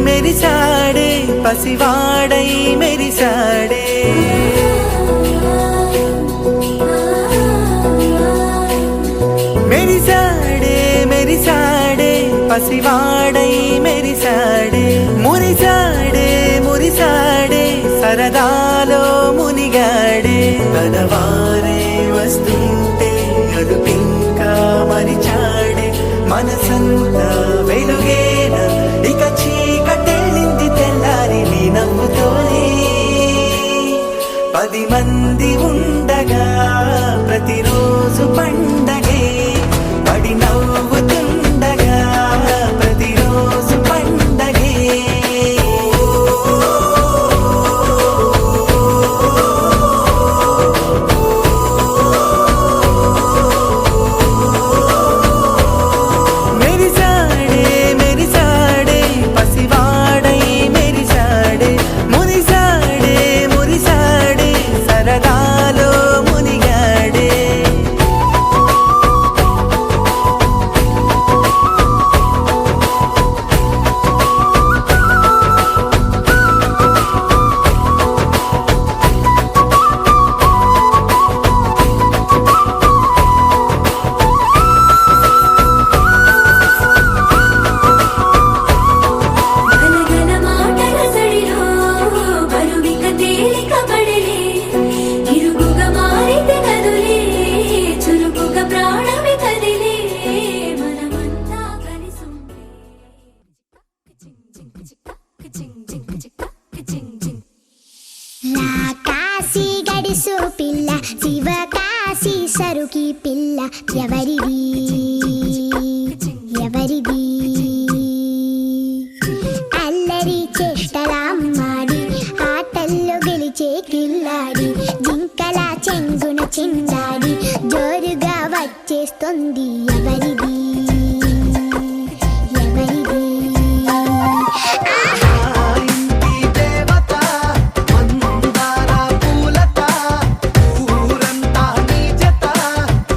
మెరిసాడే పసివాడై మెరిసాడే మెరిసాడే మెరిసాడే పసివాడై మెరిసాడే మురిసాడే మురిసాడే సరదాలో మునిగాడే తనవారే వస్తుంటే అదుపింకా మరిచాడే మనసంతా వెలుగేనా ఇక చీకటెళ్ళింది తెల్లారి నీ నవ్వుతోనే 10 మంది ఉండగా ప్రతిరోజు పండగే పడి నవ్వుతుండగా ప్రతిరోజు పండగే మెరిసాడే మెరిసాడే పసివాడై మెరిసాడే మురిసాడే మురిసాడే సరదాలో మునిగాడే గనగన మాటల సడిలో బరువిక తేలిక పడలే ఇరుగుగా మారితే కదులే చురుకుగా ప్రాణమి కదిలే మనమంతా కలిసుండే కాశీ గడిసు పిల్ల శివ కాశీ సరుకి పిల్ల ఎవరిది ఎవరిది అల్లరి చేష్టలామ్మాడి ఆటల్లో గెలిచే కిల్లాడి జింకల చెంగున చిందాడి జోరుగా వచ్చేస్తుంది ఎవరిది ఎవరిది ఇంటి దేవత మందార పూలత ఊరంతా నీ జత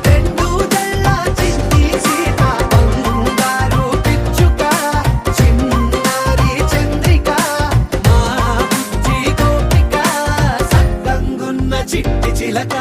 రెండు జల్ల చిట్టి సీత బంగారు పిచ్చుక చిన్నారి చంద్రిక మా బుజ్జి గోపిక సక్కంగున్న చిట్టి చిలక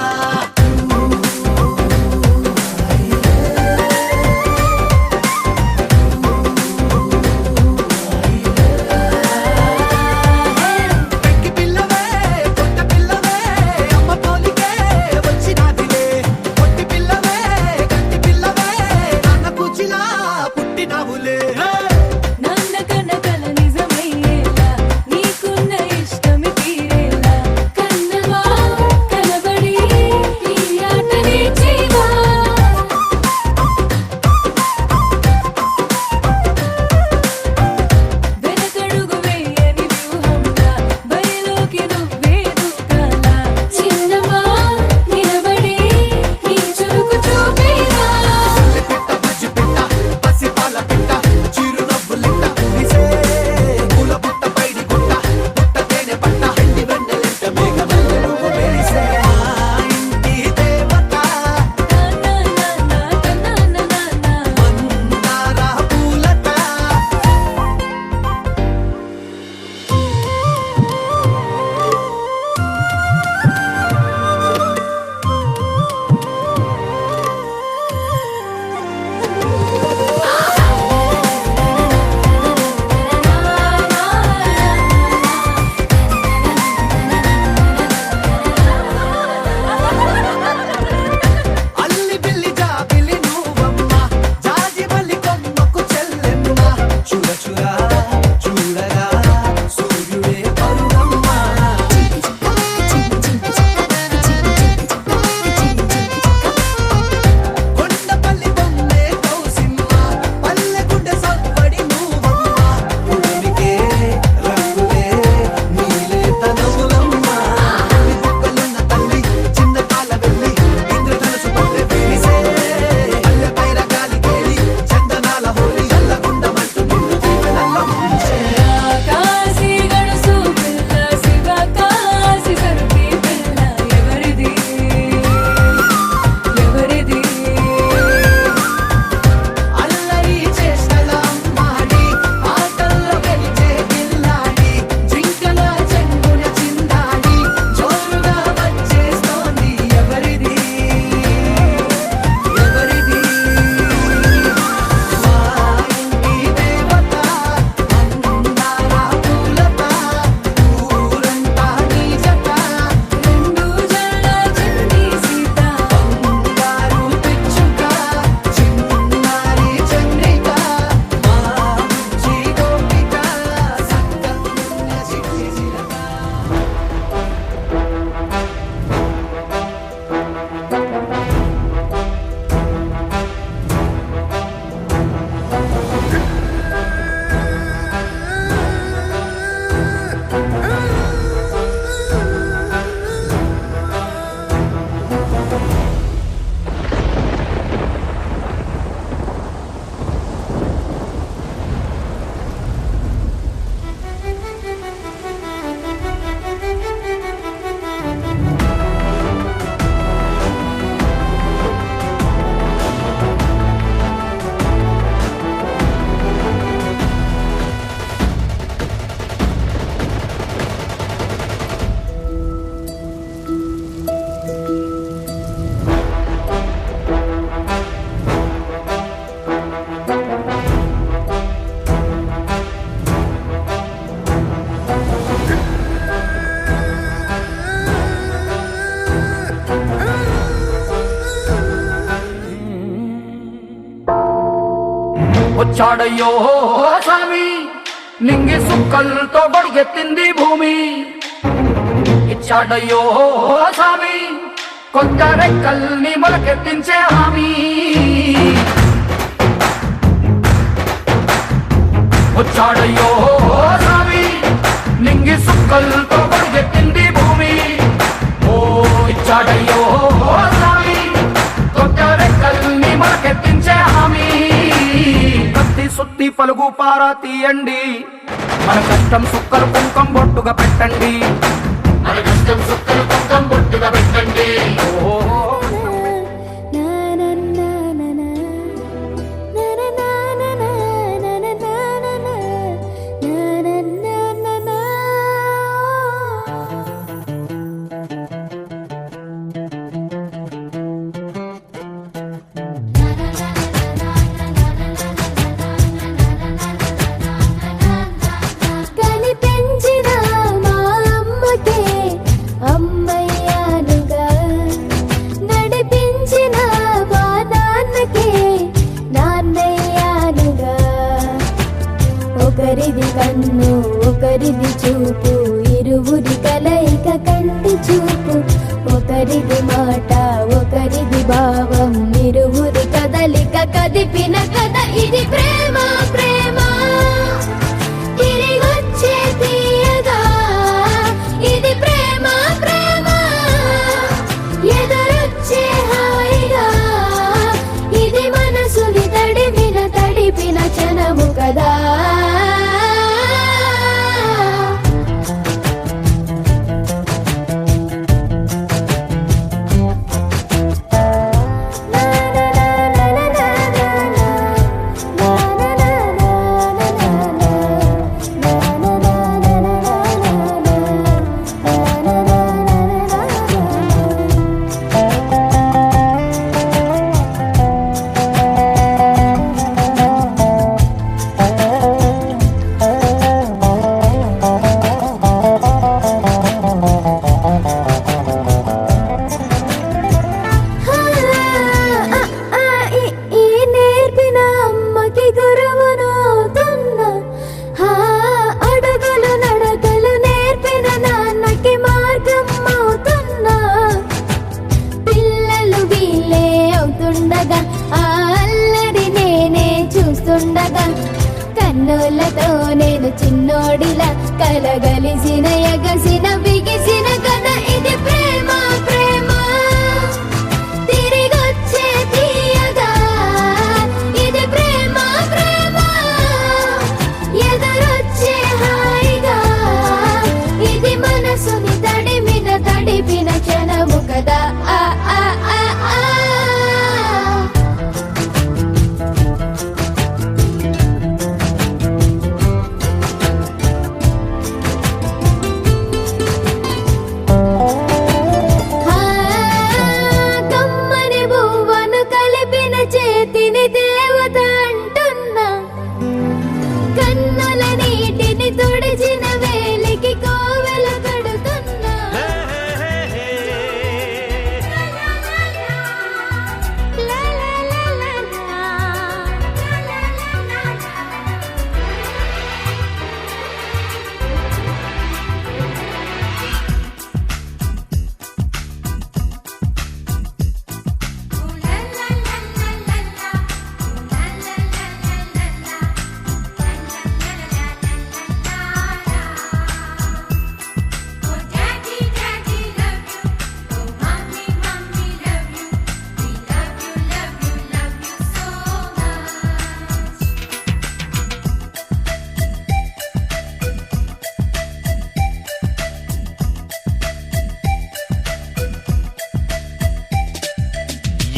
వచ్చాడయ్యో స్వామి నింగి సుక్కలతో బడిగెత్తింది భూమి ఇచ్చాడయ్యో స్వామి కొత్త రెక్కల్ని మొలకెత్తించే హామీ వచ్చాడయ్యో స్వామి నింగి సుక్కలతో బడిగెత్తింది భూమి ఓ ఇచ్చాడయ్యో స్వామి కొత్త రెక్కల్ని మొలకెత్తించే హామీ కత్తి సుత్తి పలుగు పారా తీయండి మన కష్టం సుక్కలు కుంకం బొట్టుగా పెట్టండి మన కష్టం సుక్కలు కుంకం బొట్టుగా పెట్టండి కనిపించిన మా అమ్మకే అమ్మయ్యానుగా నడిపించిన మా నాన్నకే నాన్నయ్యానుగా ఒకరిది కన్ను ఒకరిది చూపు ఇరువురి కలయిక కంటి చూపు ఒకరిది మాట ఒకరిది భావం ఇరువురి కదలిక కదిపిన కథ ఇది ప్రేమ ప్రేమ తిరిగొచ్చే తీయగా ఇది ప్రేమ ప్రేమ ఎదురొచ్చే హాయిగా ఇది మనసుని తడిపిన క్షణము కదా కన్నులతో నేను చిన్నోడిలా కలగలిసిన ఎగసిన బిగిసిన కథ ఇది ప్రేమ ప్రేమ తిరిగొచ్చే తీయగా ఇది ప్రేమ ప్రేమ ఎదురొచ్చే హాయిగా ఇది మనసుని తడిపిన క్షణము కదా ఆ ఆ ఆ ఆ చేతిని దేవత అంటున్నా కన్నుల నీటిని తుడిచిన వేలికి కోవెల కడుతున్నా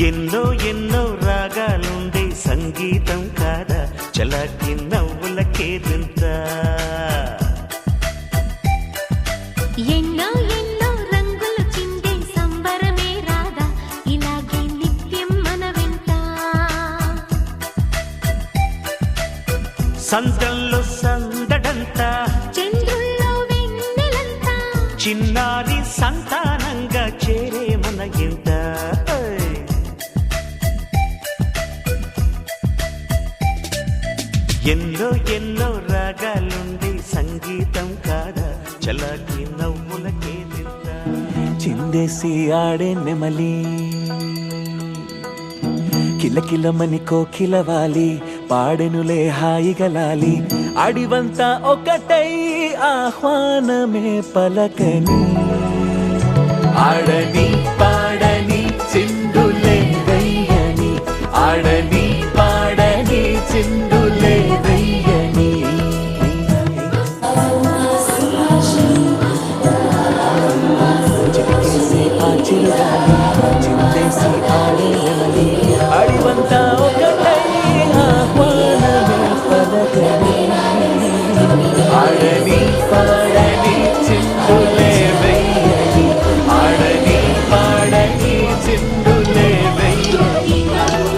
ఎన్నో ఎన్నో రాగాలుండే సంగీతం కాదా చలాకి నవ్వులకేదంత ఎన్నో ఎన్నో రంగులు చిందే సంబరమే రాదా ఇలాగే నిత్యం మన వెంట సందల్లో సందడంతా చంద్రుల్లో వెన్నెలంతా చిన్నారి సంతానంగా చేరే మన ఇంత ఎన్నో ఎన్నో రాగాలుండే సంగీతం కాదా చలాకి నవ్వులకే నింత చిందేసి ఆడే నెమలి కిలకిలమని కోకిలవాలి పాడెనులే హాయిగలాలి అడివంతా ఒకటై ఆహ్వానమే పలకని ఆడని పాడని చిందులే వెయ్యని ఆడని పాడని చిందులే వెయ్యని చిటికేసి ఆ చిరుగాలి చిందేసి ఆడే నెమలి అడివంతా ఒకటై ఆహ్వానమే పలకని ఆడని పాడని చిందులే వెయ్యని ఆడని పాడని చిందులే వెయ్యని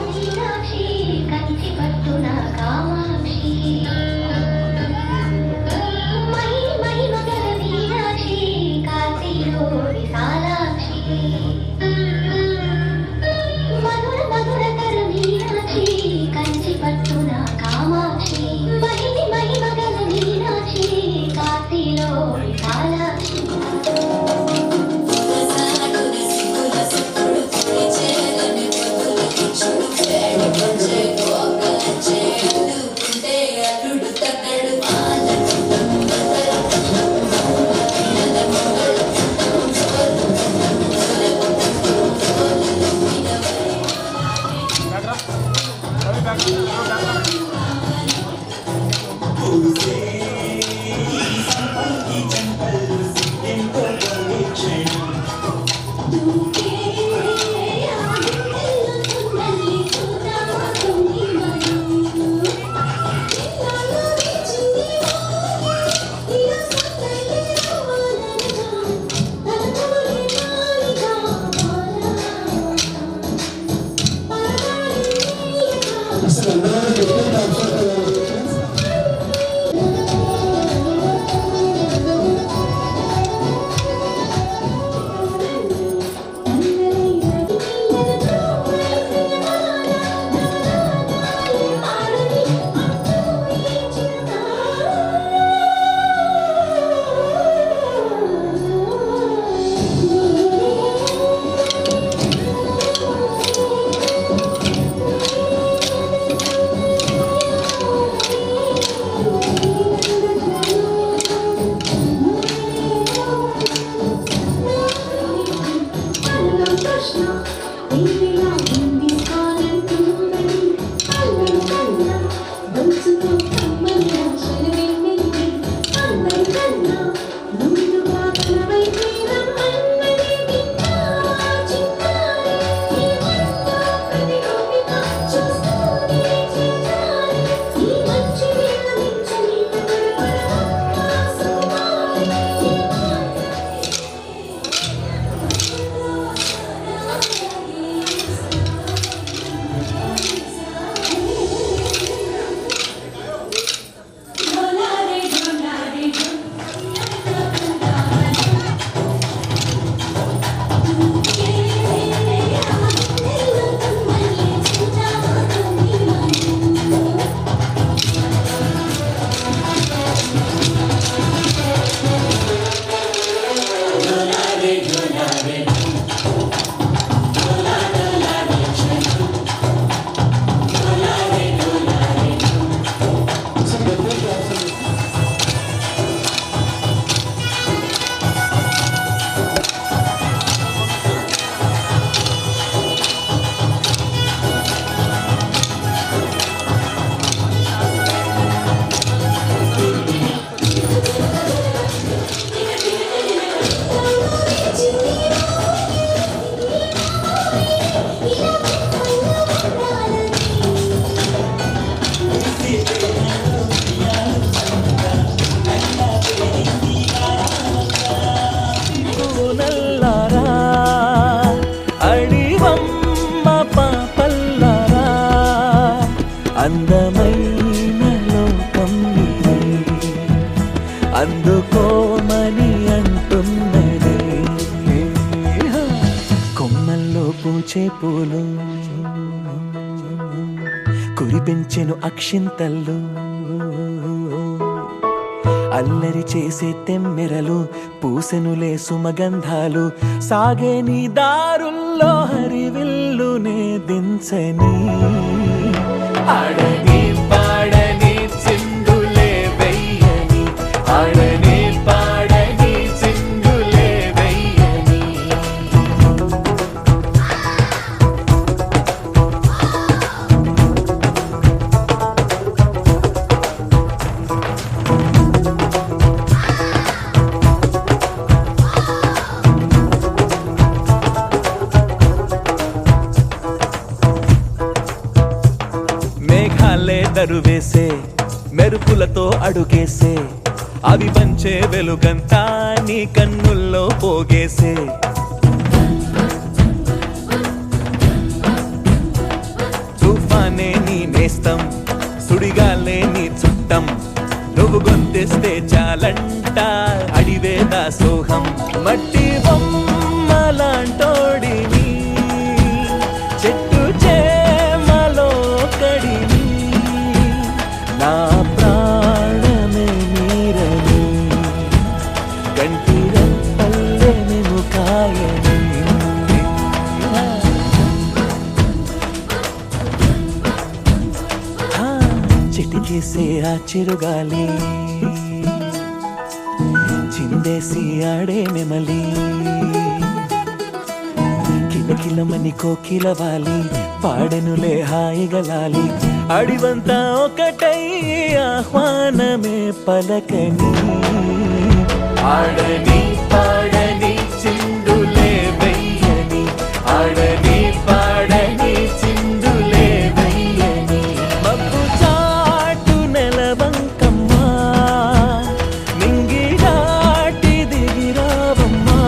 మీనాక్షి కంచి పట్టున కామాక్షి మై మై మగల మీనాక్షి కాశీలో విశాలాక్షి మధుర మధుర కర మీనాక్షి కంచి పట్టున కామాక్షి మై మై మగల మీనాక్షి కాశీలో విశాలాక్షి చూస్తూనే చేయాలి ఈ మంచి వేళ మించని అందుకోమని అంటున్నది. కొమ్మల్లో పూచే పూలు కురిపించెను అక్షింతల్లు, అల్లరి చేసే తెమ్మెరలు పూసెనులే సుమగంధాలు, సాగే నీ దారుల్లో హరివిల్లునే దించని. ఆడని పాడని చిందులే వెయ్యని, ఆడని పాడని చిందులే వెయ్యని. మేఘాలే దరువేసే మెరుపులతో అడుగేసే, అవి పంచే వెలుగంతా నీ కన్నుల్లో పోగేసే. తుఫానే నీ నేస్తం, సుడిగాలే నీ చుట్టం, నువ్వు గొంతేస్తే చాలంట అడివే దాసోహం. మట్టి బొమ్మలాంటోడిని చెట్టు చేమలో కడిని, నా ప్రాణమే మీరని కంటి రెప్పల్లే నేను కాయని. చిటికేసే ఆ చిరుగాలి చిందేసి ఆడే నెమలి, కిలకిలమని కోకిలవాలి పాడెనులే హాయిగలాలి. అడివంతా ఒకటై ఆహ్వానమే పలకని. ఆడని పాడని చిందులే వెయ్యని, ఆడని పాడని చిందులే వెయ్యని. మబ్బు చాటు నెలవంకమ్మా, నింగి దాటి దిగిరావమ్మా,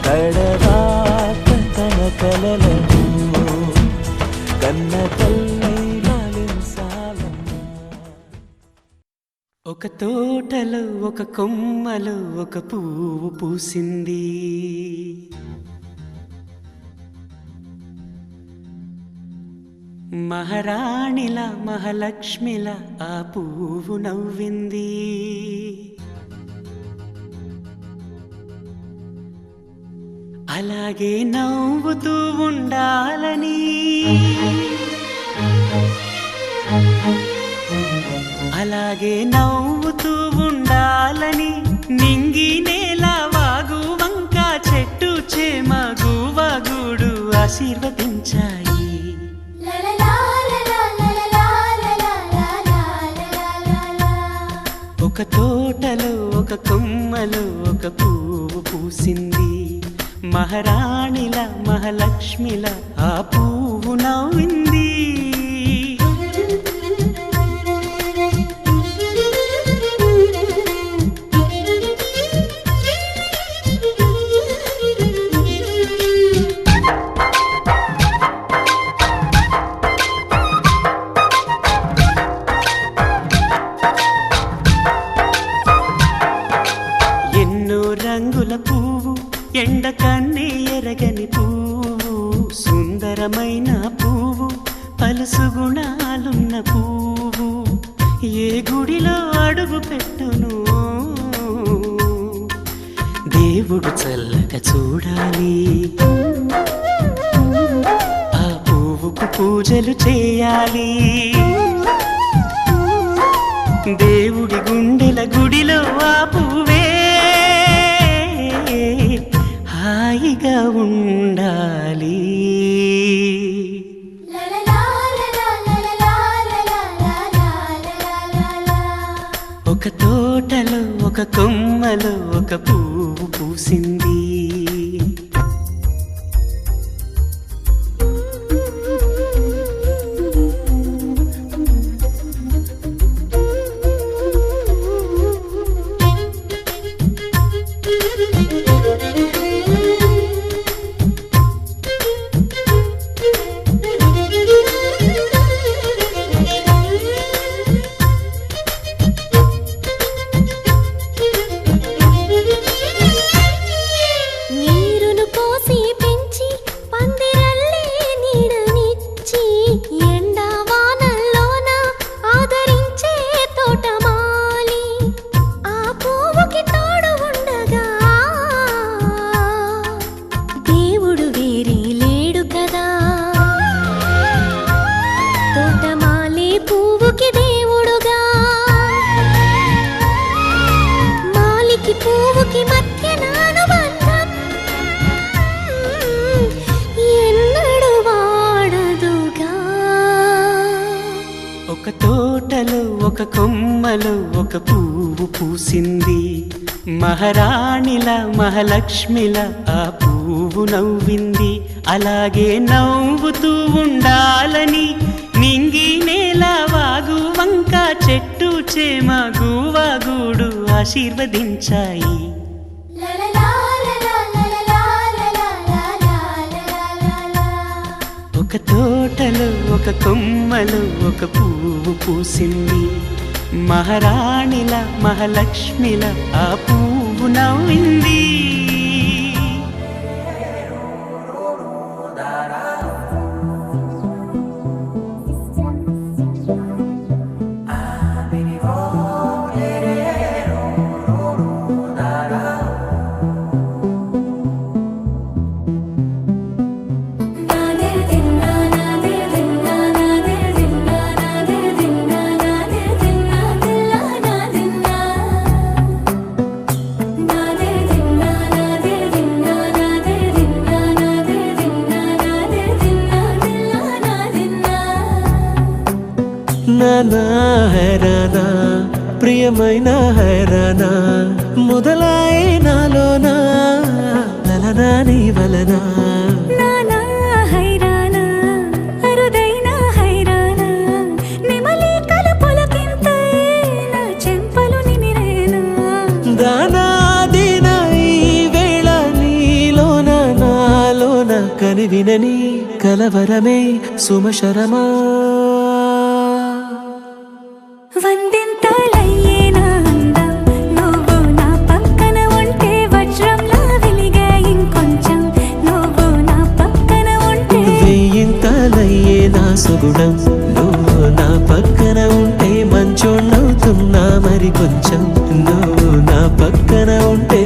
కడరాక తన కలలను కన్న తల్లై లాలించాలమ్మా. ఒక తోటలో ఒక కొమ్మలో ఒక పువ్వు పూసింది, మహారాణిలా మహాలక్ష్మిలా ఆ పువ్వు నవ్వింది. అలాగే నవ్వుతూ ఉండాలని, అలాగే నవ్వుతూ ఉండాలని, నింగి నేల వాగు వంక చెట్టు చేమ గువగూడు ఆశీర్వదించాయి. ఒక తోటలో ఒక కొమ్మలో ఒక పువ్వు పూసింది, మహారాణిలా మహాలక్ష్మిలా ఆ పువ్వు నవ్వింది. ఎన్నో రంగుల పువ్వు, ఎండ కన్నే ఎరగని పువ్వు, సుందరమైన పువ్వు, పలుసు గుణాలున్న పువ్వు, ఏ గుడిలో అడుగు పెట్టును దేవుడు చల్లగా చూడాలి. ఆ పువ్వుకు పూజలు చేయాలి, దేవుడి గుండెల గుడిలో ఆ పువ్వే హాయిగా ఉండాలి. ఒక తోటలో ఒక కొమ్మలో ఒక పువ్వు పూసింది. కొమ్మలో ఒక పువ్వు పూసింది. మహారాణిల మహాలక్ష్మిల ఆ పువ్వు నవ్వింది. అలాగే నవ్వుతూ ఉండాలని నింగి నేల వాగు వంక చెట్టు చేమ గువ్వ గూడు ఆశీర్వదించాయి. ఒక తోటలో ఒక కొమ్మలో ఒక పువ్వు పూసింది. మహారాణిల మహాలక్ష్మిల ఆ పువ్వు నవ్వింది. నానా హైరానా ప్రియమైన హైరానా మొదలాయే నాలోనా నలనా నీ వలనా. నానా హైరానా అరుదైన హైరానా నెమలి కలుపులకింతై నా చెంపలు నిమిరేనా. దానాదిన ఈ వేళ నీలోన నాలోన కనివినని కలవరమే సుమశరమా. వందింతలయ్యే నా అందం నువ్వు నా పక్కన ఉంటే వజ్రంలా వెలిగే ఇంకొంచెం నువ్వు నా పక్కన ఉంటే. వెయ్యింతలయ్యే నా సుగుణం నువ్వు నా పక్కన ఉంటే మంచోణ్ణవుతున్నా మరి కొంచెం నువ్వు నా పక్కన ఉంటే.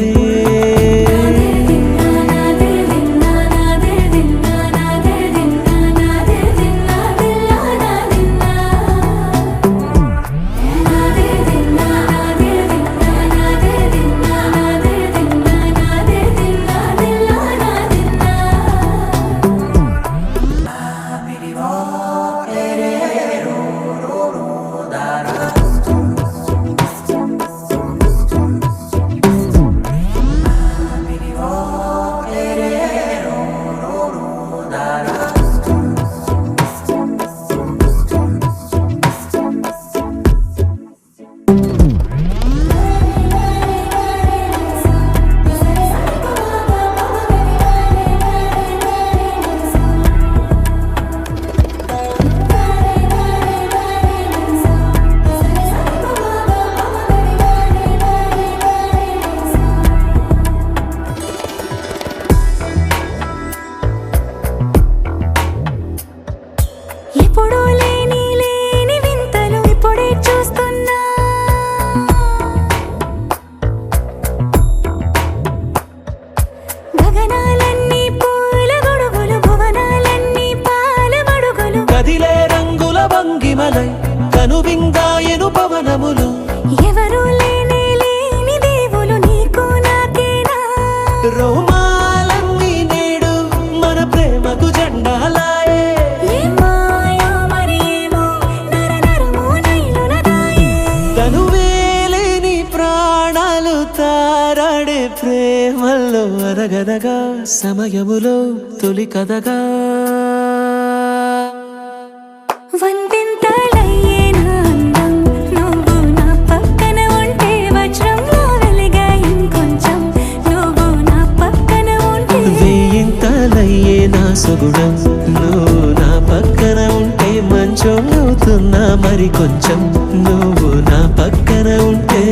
ఎప్పుడూ లేని లేని వింతలు ఇప్పుడే చూస్తున్నా. గగనాలన్నీ పూల గొడుగులు భువనాలన్నీ పాల మడుగులు. కదిలే రంగుల భంగిమలై కనువిందాయను పవనములు. ఎవరూ లేని లేని దేవులు నీకు నాకేనా. రోమాలన్నీ నేడు మన ప్రేమకు జెండాలాయే. ఏ మాయో మరి ఏమో నర నరమో నైలున దాయే. తనువేలేని ప్రాణాలు తారాడే ప్రేమల్లో అనగనగా సమయములో తొలి కథగా. వందింతలయ్యే నా అందం నువ్వు నా పక్కన ఉంటే వజ్రంలా వెలిగే ఇంకొంచెం నువ్వు నా పక్కన ఉంటే. వెయ్యింతలయ్యే నా సుగుణం నువ్వు నా పక్కన ఉంటే మంచోణ్ణవుతున్నా మరి కొంచెం నువ్వు నా పక్కన ఉంటే.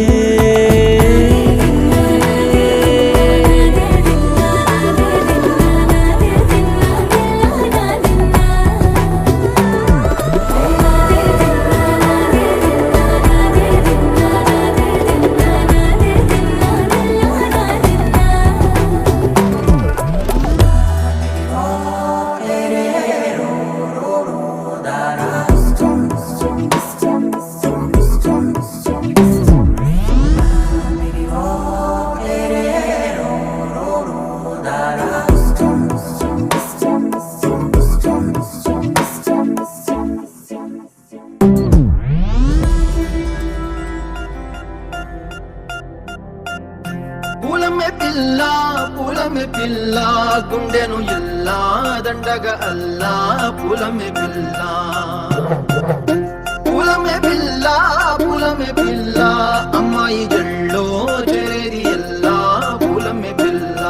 పూలమే పిల్ల గుండెను ఎల్లా దండగా అల్లా పూలమే పిల్ల పూలమే పిల్ల అమ్మాయి జల్లో చేరేది ఎల్లా పూలమే పిల్ల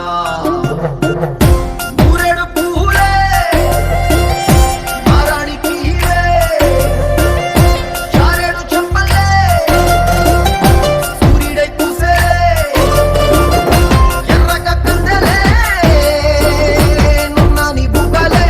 ఊరేడు పూలే మారాణి కీలే చారేడు చెంపలే సూర్యుడై పూసే ఎర్రగా కందెలే నున్నాని బుగ్గలే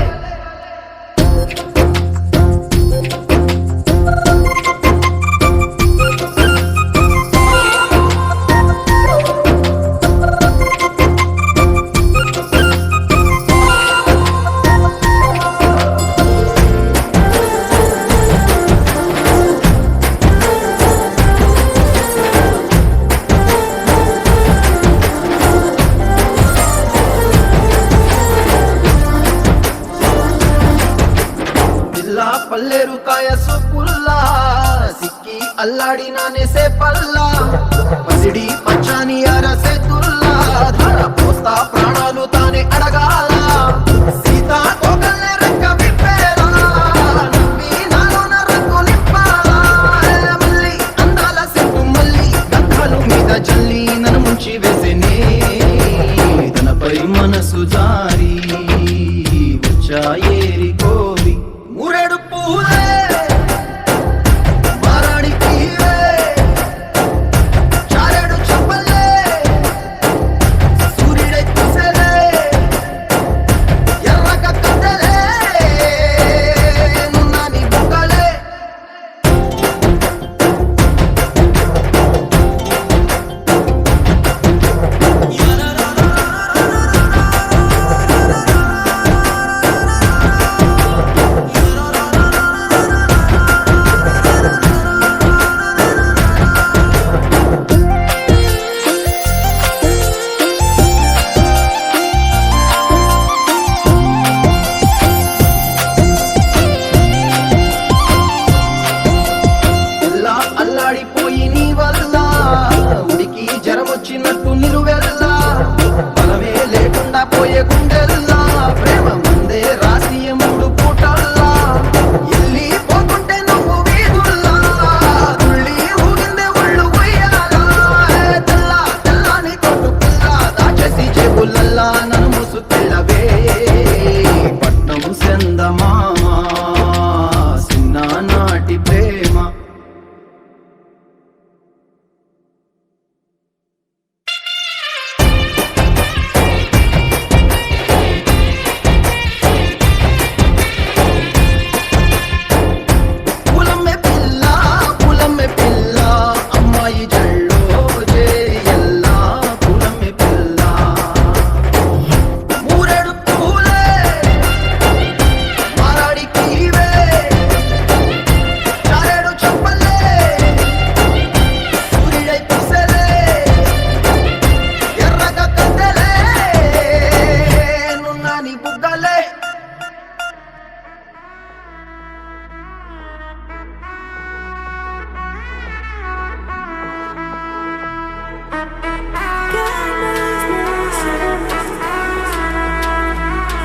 పల్లేరు కాయసు పుల్లా సిక్కి అల్లాడినానే సే పల్లా పసిడి పచ్చాని అరసే తుల్లా ధర పోస్తా ప్రాణాలు తానే అడగాల సీతా కోకల్లే రెక్క విప్పేలా నవ్వి నాలోన రంగు నింపాలా మళ్ళీ అందాల సిగ్గు మళ్ళీ గంధాలు మీద జల్లి నన్ను ముంచి వేసేనే తనపై మనసు జారి వచ్చాయేరి కోరి ఊరేడు పూలే మారాణి కీలే చారేడు చెంపలే సూర్యుడై పూసలే ఎర్రగా కందెలే నున్నాని బుగ్గలే అల్లాడిపోయి నీ వల్ల ఉడికి జరమొచ్చినట్టు నిలువెల్లా బలమే లేకుండా పోయే గుండెల్లా ప్రేమ ముందే రాసి మూడు పూటల్లా ఎల్లి పోతుంటే నువ్వు వీధుల్లా తుళ్ళి ఊగిందే ఒళ్ళు ఉయ్యాలా తెల్లని కొట్టు పిల్ల దాచేసి జేబులల్లా నన్ను మూసుకెళ్ళవే పట్నం సెందమామా చిన్ననాటి ప్రేమ పూలమే పిల్ల అమ్మాయి జల్లో జేయల్లా పూలమే పిల్ల ఊరేడు పూలే మారాడి కీవే చారేడు చెంపలే సూర్యుడై పూసలే ఎర్రగా కందెలే నున్నాని బుగ్గలే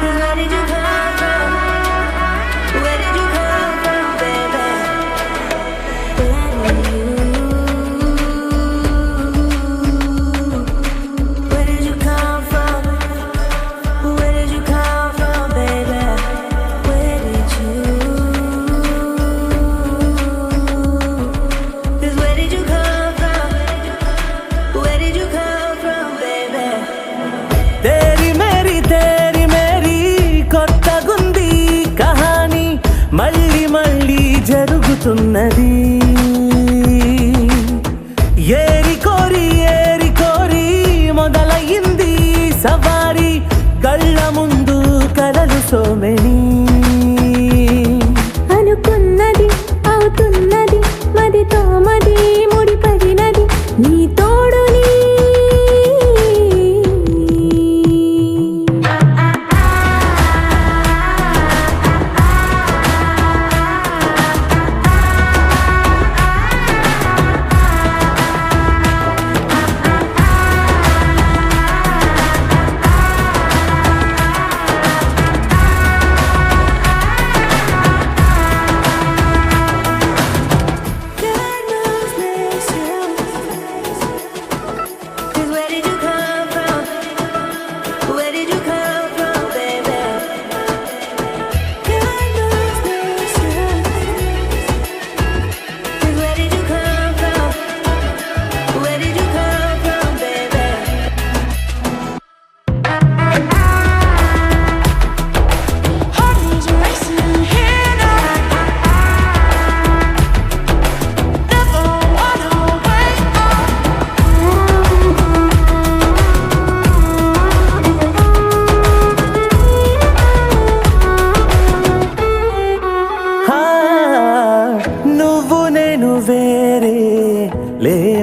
Where did you come from? Where did you come from, baby? Where did you come from? Where did you come from, baby? Where did you? 'Cause where did you come from? Where did you come from, baby? Theri Mary కొత్తగుంది కహాని మళ్ళీ మళ్ళీ జరుగుతున్నది ఏరి కోరి మొదలయ్యింది సవారి కళ్ళ ముందు కలలు సోమెని అనుకున్నది అవుతున్నది మదితో మది ముడిపడినది నీ తోడుని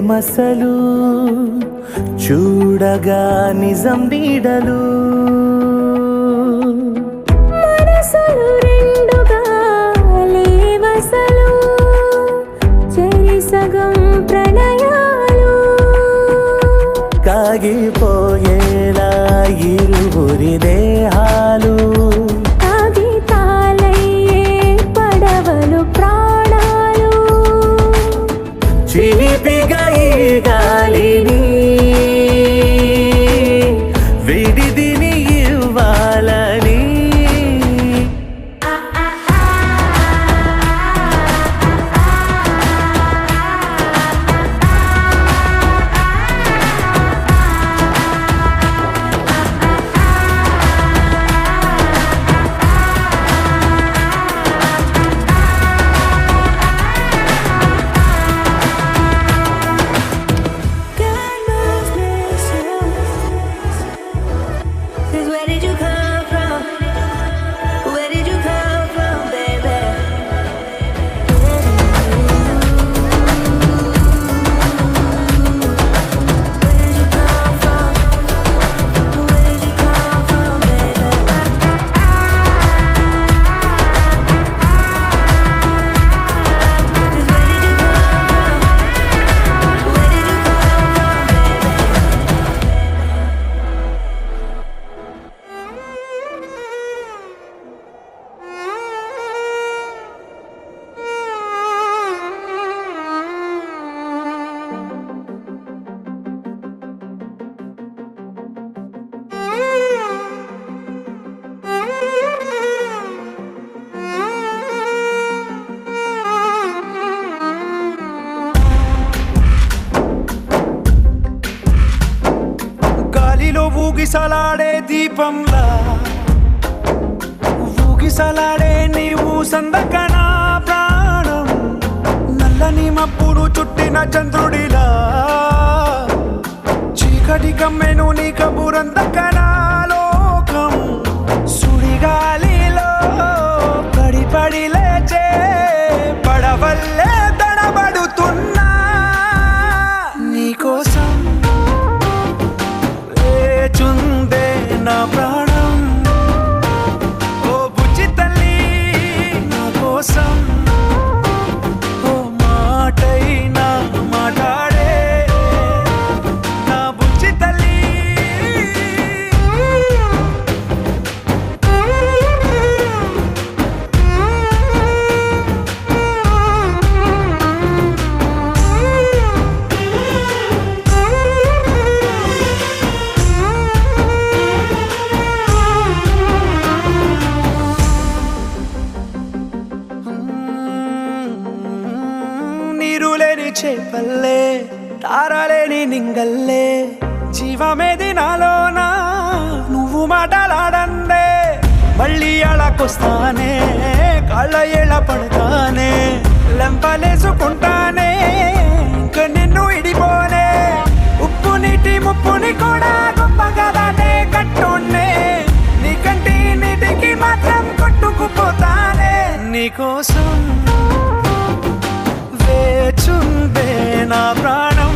ప్రేమసలు చూడగా నిజం నీడలు మనసులు రెండుగా లేవసలు చెరిసగం ప్రణయాలు కాగిపోయేలా ఇరువురి దేహాలు కాగితాలయ్యే పడవలు ప్రాణాలు చిలిపిగా ఈ గాలిని విడిదిని ఇవ్వాలని God knows this. 'Cause where did you come from? Where did you come from, baby? Where did you come from? Where did you come from, baby? Where did you come from? Where did you come from, baby? గాలిలో ఊగిసలాడే దీపంలా ఊగిసలాడే నీవు సందకనా ప్రాణం నల్లని మబ్బును చుట్టిన చంద్రుడిలా చీకటి కమ్మెను నీ కబురందకనా లోకం సుడిగాలిలో పడి లేచే పడవల్లే తడబడుతున్నా నీకోసం వేచుందే నా ప్రాణం ఓ బుజ్జి తల్లి నా కోసం ఓ మాటైనా మాట్లాడే నా బుజ్జి తల్లి నీరు లేని చేపల్లే తారలేని నింగల్లే జీవమేది నాలోనా నువ్వు మాటలాడందే మళ్ళీ అళకొస్తానే కాళ్ళ ఏళ్ళ పడతానే లెంపలేసుకుంటానే ఇంక నిన్ను ఇడిపోనే ఉప్పు నీటి ముప్పుని కూడా గొప్పగా దాటే కట్టునే నీ కంటి నీటికి మాత్రం కొట్టుకుపోతానే నీకోసం వేచుందే నా ప్రాణం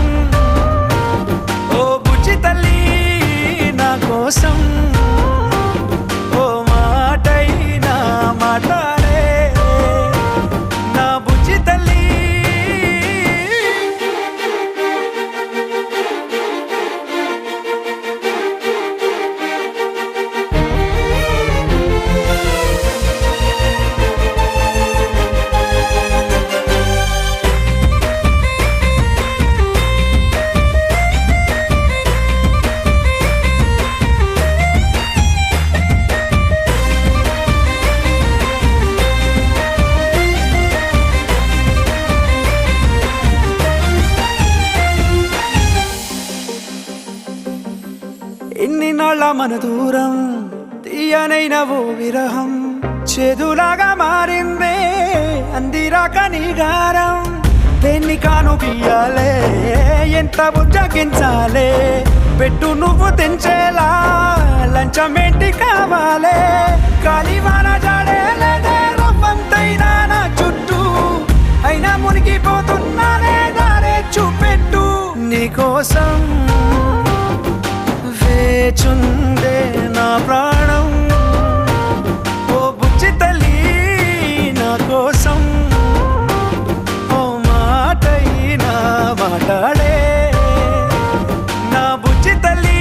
ఓ బుజ్జి తల్లి నా కోసం ఓ మాటైనా మాట్లాడే నా బుజ్జి తల్లి ఎన్ని నాళ్ళ మన దూరం తీయనైన ఓ విరహం చేదులాగా మారిందే అందిరాక నీ గారం దేన్ని కాను బియ్యాలే ఎంత బుజ్జగించాలే పెట్టు నువ్వు తెంచేలా లంచమేంటి కావాలే కాలివాన జాడే లేదే రవ్వంతైనా నా చుట్టూ అయినా మునిగిపోతున్నానే దారే చూపెట్టు నీకోసం వేచుందే నా ప్రాణం ఓ బుజ్జి తల్లి నా కోసం ఓ మాటైనా మాట్లాడే నా బుజ్జి తల్లి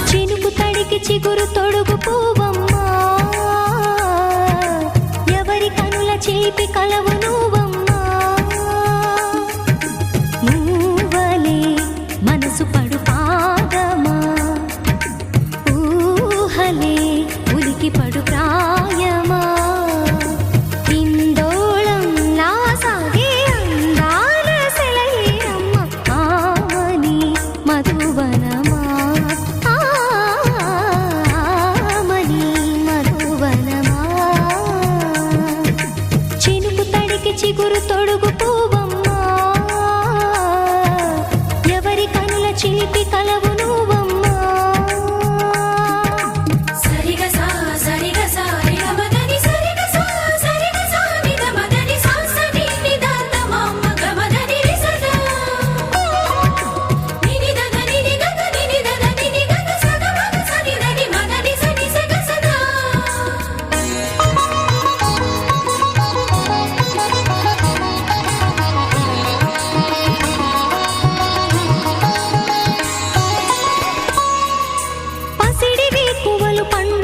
చినుకు తడికి చిగురు తొడుగు పువ్వమ్మా ఎవరి కనుల చేపి కలవు నువ్వమ్మా నువ్వలే మనసు పడు పాదమా ఊహలే ఉలికి పడు ప్రాయమా ఇందోళం నా సాగే అందాల సెలయేరమ్మ ఆమని మధువనమా ఆమని మధువనమా చినుకు తడికి చిగురు తొడుగు పువ్వమ్మా ఎవరి కనుల చిలిపి కలవు నువ్వమ్మా సరిగ సా సరిగ సా రిగ మదని సరిగ సా సరిగ సా నిద మదని సా సని నిద తమమ్మ గమదని రిసదా నిని దద నిని గద నిని దద నిని గద సద మగ సని దని మదని సని సగ సదా పసిడి వేకువలు పండు